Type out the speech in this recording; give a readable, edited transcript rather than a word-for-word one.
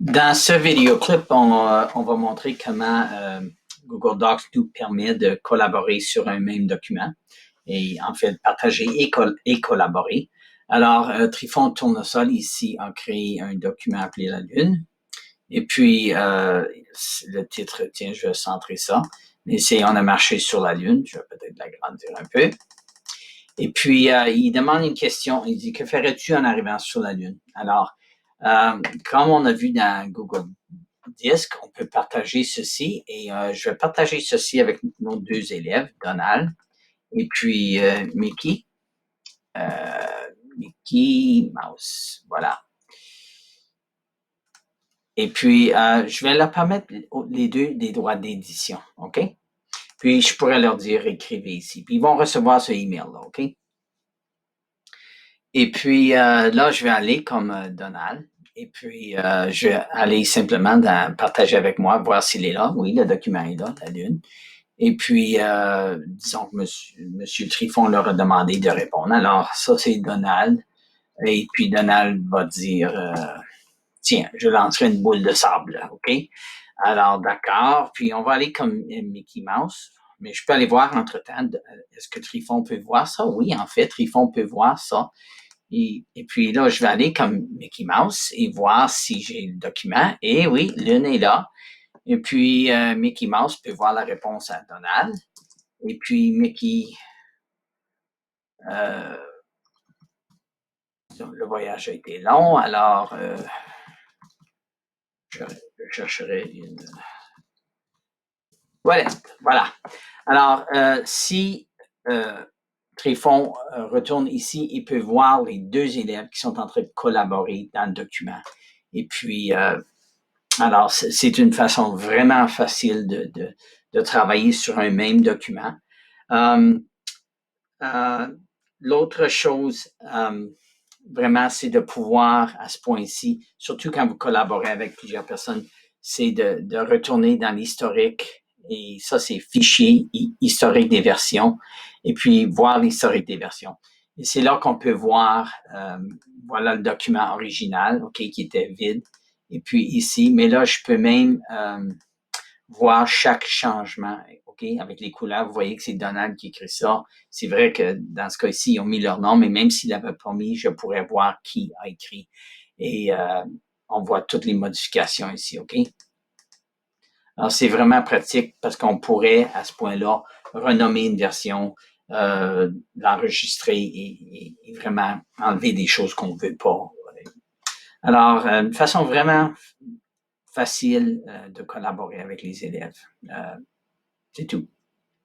Dans ce vidéoclip, on va montrer comment Google Docs nous permet de collaborer sur un même document et en fait partager et collaborer. Alors, Trifon Tournesol ici a créé un document appelé la Lune. Et puis, le titre, tiens, je vais centrer ça. Mais c'est On a marché sur la Lune. Je vais peut-être l'agrandir un peu. Et puis, il demande une question. Il dit, que ferais-tu en arrivant sur la Lune? Alors, comme on a vu dans Google Disc, on peut partager ceci et je vais partager ceci avec nos deux élèves, Donald et puis Mickey. Mickey Mouse, voilà. Et puis, je vais leur permettre les deux des droits d'édition, OK? Puis, je pourrais leur dire, écrivez ici. Puis, ils vont recevoir ce email-là, OK? Et puis, là, je vais aller comme Donald. Et puis, je vais aller simplement dans partager avec moi, voir s'il est là. Oui, le document est là, la Lune. Et puis, disons que monsieur Trifon leur a demandé de répondre. Alors, ça, c'est Donald. Et puis, Donald va dire, tiens, je lancerai une boule de sable, OK? Alors, d'accord. Puis, on va aller comme Mickey Mouse. Mais je peux aller voir entre-temps, est-ce que Trifon peut voir ça? Oui, en fait, Trifon peut voir ça. Et puis là, je vais aller comme Mickey Mouse et voir si j'ai le document. Et oui, Lune est là. Et puis, Mickey Mouse peut voir la réponse à Donald. Et puis, Mickey, le voyage a été long, alors je chercherai une toilette. Voilà. Alors, si Trifon retourne ici, il peut voir les deux élèves qui sont en train de collaborer dans le document. Et puis, alors, c'est une façon vraiment facile de travailler sur un même document. L'autre chose, vraiment, c'est de pouvoir, à ce point-ci, surtout quand vous collaborez avec plusieurs personnes, c'est de retourner dans l'historique. Et ça, c'est fichier historique des versions. Et puis, voir l'historique des versions. Et c'est là qu'on peut voir, voilà le document original, OK, qui était vide. Et puis ici, mais là, je peux même voir chaque changement, OK, avec les couleurs. Vous voyez que c'est Donald qui écrit ça. C'est vrai que dans ce cas-ci, ils ont mis leur nom, mais même s'ils l'avaient pas mis, je pourrais voir qui a écrit. Et on voit toutes les modifications ici, OK? Alors, c'est vraiment pratique parce qu'on pourrait, à ce point-là, renommer une version, l'enregistrer et vraiment enlever des choses qu'on ne veut pas. Alors, une façon vraiment facile de collaborer avec les élèves. C'est tout.